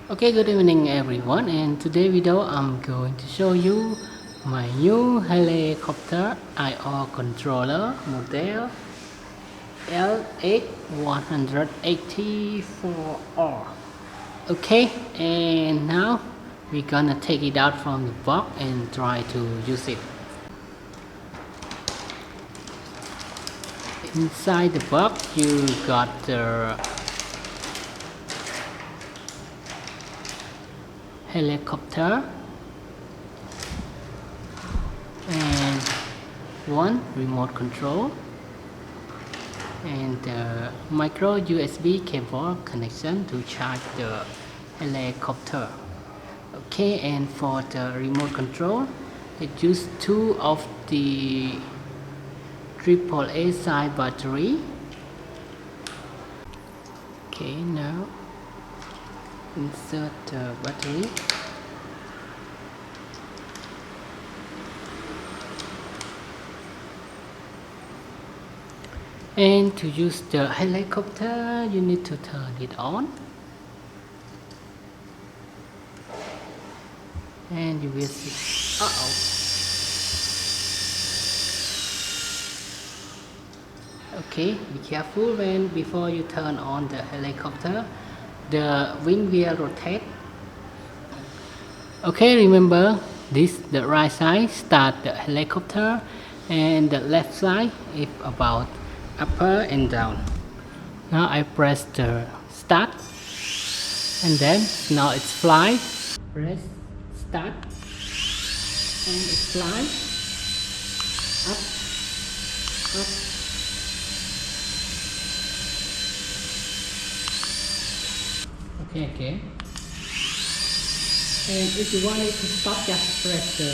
Okay, good evening everyone, and today video I'm going to show you my new helicopter IR controller model LH-1804R. Okay, and now we're gonna take it out from the box and try to use it. Inside the box you got the helicopter and one remote control and the micro USB cable connection to charge the helicopter. Okay, and for the remote control it used two of the AAA size battery. Okay, now insert the battery. And to use the helicopter, you need to turn it on. And you will see, Okay, be careful before you turn on the helicopter. The wing will rotate. Okay, remember this, the right side start the helicopter and the left side is about upper and down. Now I press the start and then now it's fly. Press start and it fly up, up. Okay. And if you want it to stop, just press the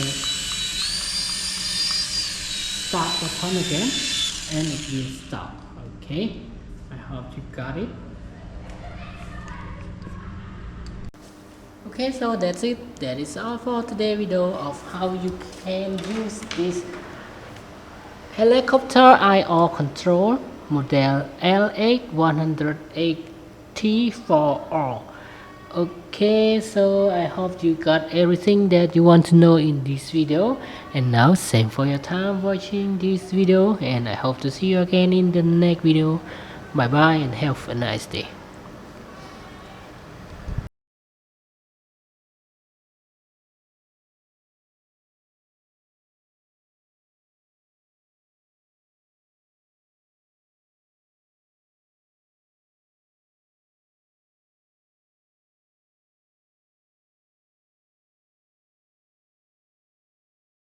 start button again and it will stop. Okay, I hope you got it. Okay, so that's it. That is all for today's video of how you can use this helicopter IR control model LH-1804R. Okay, so I hope you got everything that you want to know in this video. And now thanks for your time watching this video, and I hope to see you again in the next video. Bye bye and have a nice day.